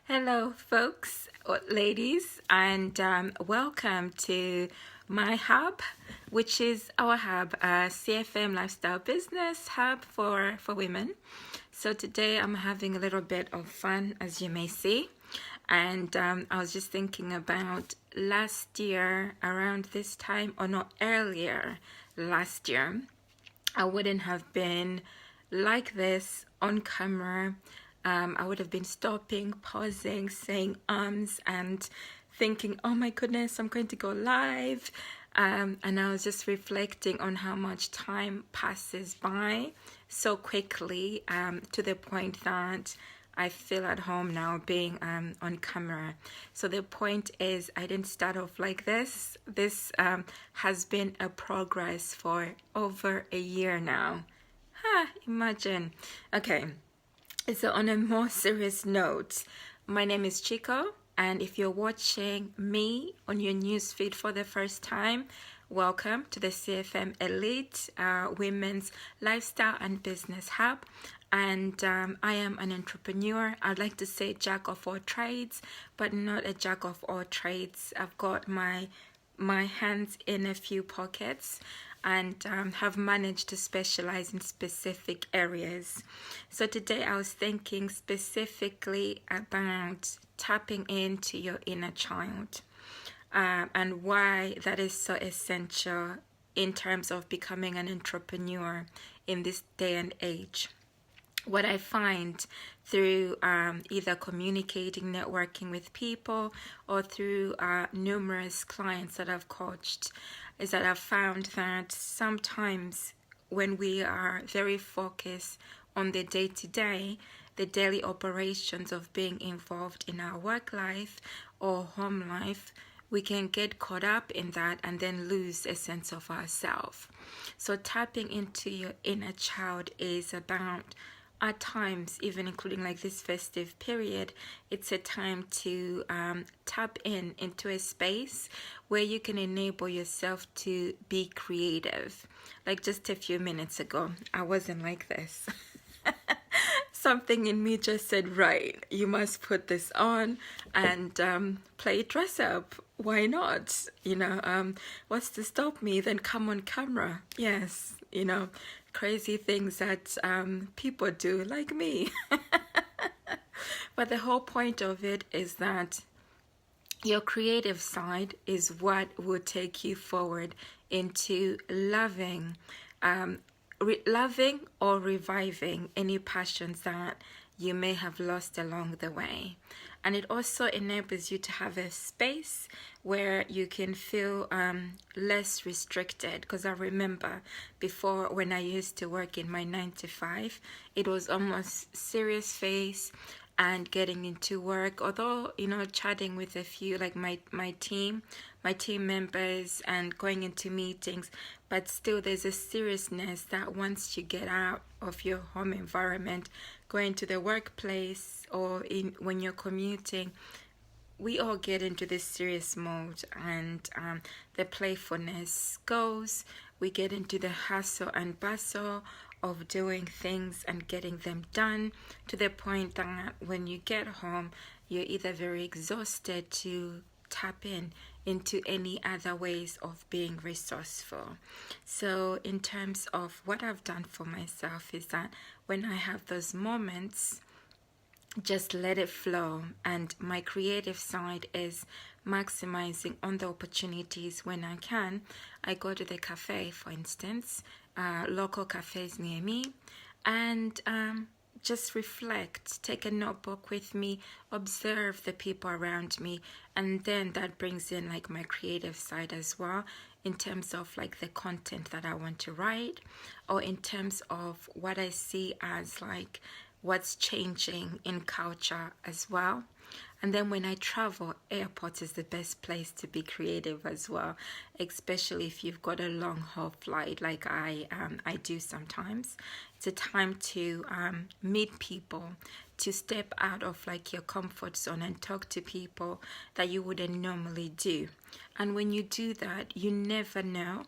Hello, folks, or ladies, and welcome to my hub, which is our hub, CFM Lifestyle Business Hub for women. So today I'm having a little bit of fun, as you may see, and I was just thinking about last year around this time, or not earlier last year, I wouldn't have been like this on camera. I would have been stopping, pausing, saying and thinking, oh my goodness, I'm going to go live. And I was just reflecting on how much time passes by so quickly, to the point that I feel at home now being on camera. So the point is, I didn't start off like this. This has been a progress for over a year now. Imagine. Okay. So on a more serious note, my name is Chico, and if you're watching me on your newsfeed for the first time, welcome to the CFM Elite Women's Lifestyle and Business Hub. And I am an entrepreneur. I'd like to say jack of all trades, but not a jack of all trades. I've got my hands in a few pockets, and have managed to specialize in specific areas. So today I was thinking specifically about tapping into your inner child, and why that is so essential in terms of becoming an entrepreneur in this day and age. What I find through either communicating, networking with people, or through numerous clients that I've coached, is that I've found that sometimes when we are very focused on the day-to-day, the daily operations of being involved in our work life or home life, we can get caught up in that and then lose a sense of ourselves. So tapping into your inner child is about, at times, even including like this festive period, it's a time to tap into a space where you can enable yourself to be creative. Like just a few minutes ago, I wasn't like this. Something in me just said, right, you must put this on and play dress up. Why not? What's to stop me? Then come on camera. Yes, crazy things that people do, like me. But the whole point of it is that your creative side is what will take you forward into loving or reviving any passions that you may have lost along the way. And it also enables you to have a space where you can feel less restricted. Because I remember before, when I used to work in my 9 to 5, it was almost serious face and getting into work, although chatting with a few, like my team members, and going into meetings, but still there's a seriousness that once you get out of your home environment, going to the workplace, or when you're commuting, we all get into this serious mode, and the playfulness goes. We get into the hustle and bustle of doing things and getting them done, to the point that when you get home, you're either very exhausted to tap into any other ways of being resourceful. So in terms of what I've done for myself is that when I have those moments, just let it flow. And my creative side is maximizing on the opportunities when I can. I go to the cafe, for instance, local cafes near me, and just reflect, take a notebook with me, observe the people around me, and then that brings in like my creative side as well, in terms of like the content that I want to write, or in terms of what I see as like what's changing in culture as well. And then when I travel, airport is the best place to be creative as well, especially if you've got a long haul flight like I do sometimes. It's a time to meet people, to step out of like your comfort zone and talk to people that you wouldn't normally do. And when you do that, you never know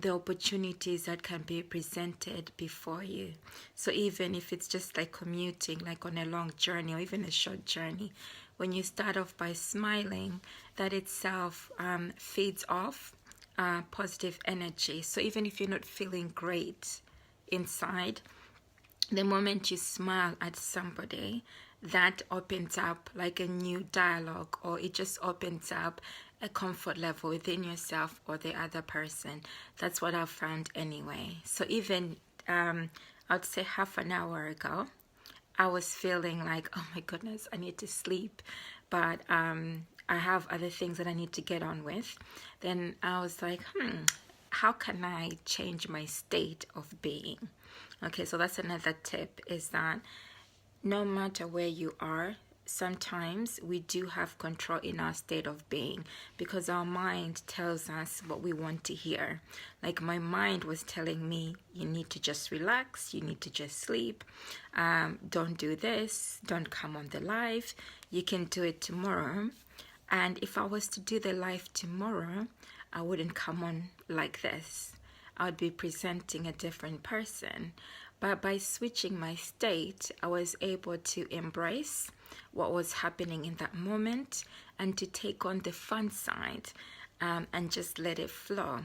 the opportunities that can be presented before you. So even if it's just like commuting, like on a long journey or even a short journey, when you start off by smiling, that itself feeds off positive energy. So even if you're not feeling great inside, the moment you smile at somebody, that opens up like a new dialogue, or it just opens up a comfort level within yourself or the other person. That's what I've found anyway. So even I'd say half an hour ago, I was feeling like, oh my goodness, I need to sleep, but I have other things that I need to get on with. Then I was like, how can I change my state of being? Okay, so that's another tip, is that no matter where you are, sometimes we do have control in our state of being, because our mind tells us what we want to hear. Like my mind was telling me, you need to just relax, you need to just sleep, don't do this, don't come on the live, you can do it tomorrow. And if I was to do the live tomorrow, I wouldn't come on like this. I would be presenting a different person. But by switching my state, I was able to embrace what was happening in that moment and to take on the fun side and just let it flow.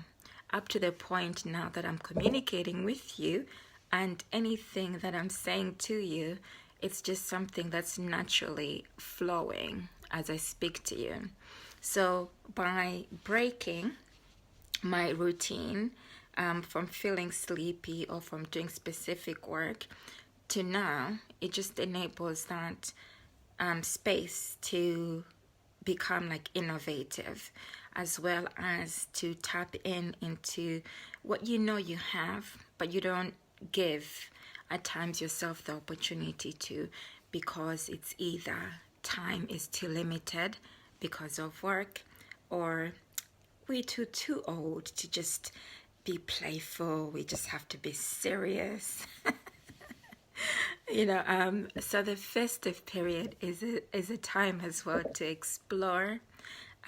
Up to the point now that I'm communicating with you, and anything that I'm saying to you, it's just something that's naturally flowing as I speak to you. So by breaking my routine, from feeling sleepy or from doing specific work to now, it just enables that space to become like innovative, as well as to tap into what you know you have, but you don't give at times yourself the opportunity to, because it's either time is too limited because of work, or we're too old to just be playful, we just have to be serious. So the festive period is a time as well to explore,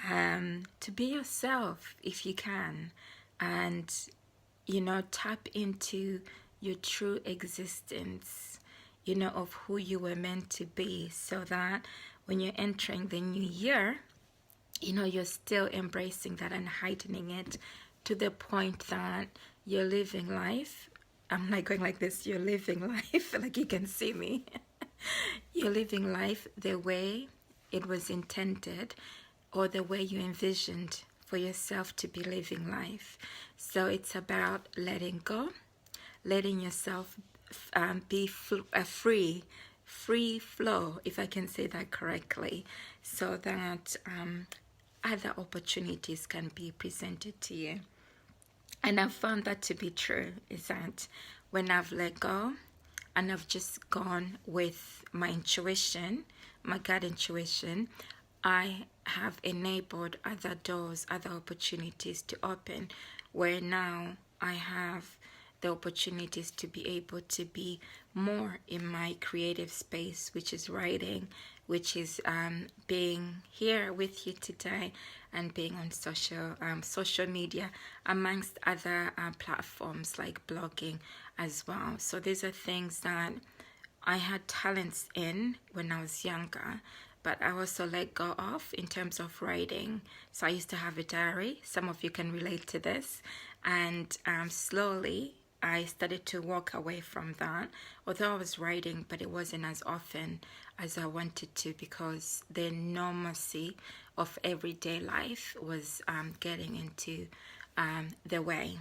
to be yourself if you can, and tap into your true existence, of who you were meant to be, so that when you're entering the new year, you're still embracing that and heightening it to the point that you're living life. I'm like going like this, you're living life, like you can see me. You're living life the way it was intended, or the way you envisioned for yourself to be living life. So it's about letting go, letting yourself be free flow, if I can say that correctly, so that other opportunities can be presented to you. And I've found that to be true, is that when I've let go and I've just gone with my intuition, my gut intuition, I have enabled other doors, other opportunities to open, where now I have the opportunities to be able to be more in my creative space, which is writing, which is being here with you today, and being on social media, amongst other platforms like blogging as well. So these are things that I had talents in when I was younger, but I also let go of in terms of writing. So I used to have a diary. Some of you can relate to this. And slowly I started to walk away from that, although I was writing, but it wasn't as often as I wanted to, because the normalcy of everyday life was getting into the way.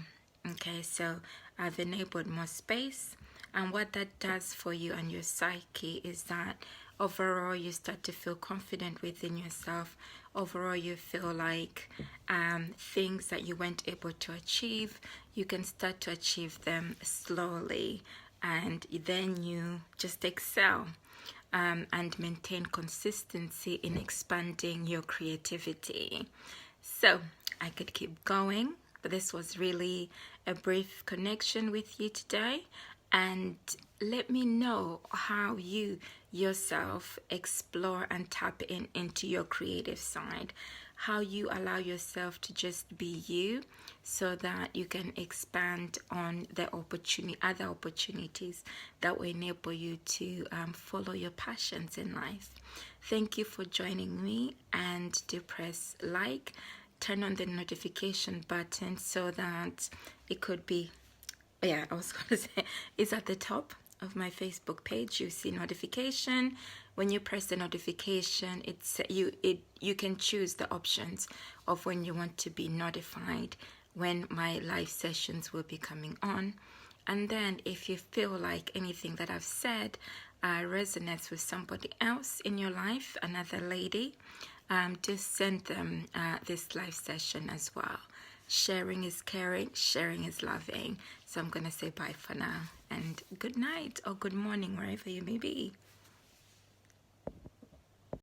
Okay, so I've enabled more space, and what that does for you and your psyche is that overall you start to feel confident within yourself. Overall you feel like things that you weren't able to achieve, you can start to achieve them slowly, and then you just excel and maintain consistency in expanding your creativity. So I could keep going, but this was really a brief connection with you today, and let me know how you yourself explore and tap into your creative side, how you allow yourself to just be you so that you can expand on the other opportunities that will enable you to follow your passions in life. Thank you for joining me, and do press like, turn on the notification button so that it could be, yeah, I was going to say, it's at the top of my Facebook page. You see notification. When you press the notification, you can choose the options of when you want to be notified when my live sessions will be coming on. And then if you feel like anything that I've said resonates with somebody else in your life, another lady, just send them this live session as well. Sharing is caring, sharing is loving. So I'm going to say bye for now, and good night or good morning wherever you may be.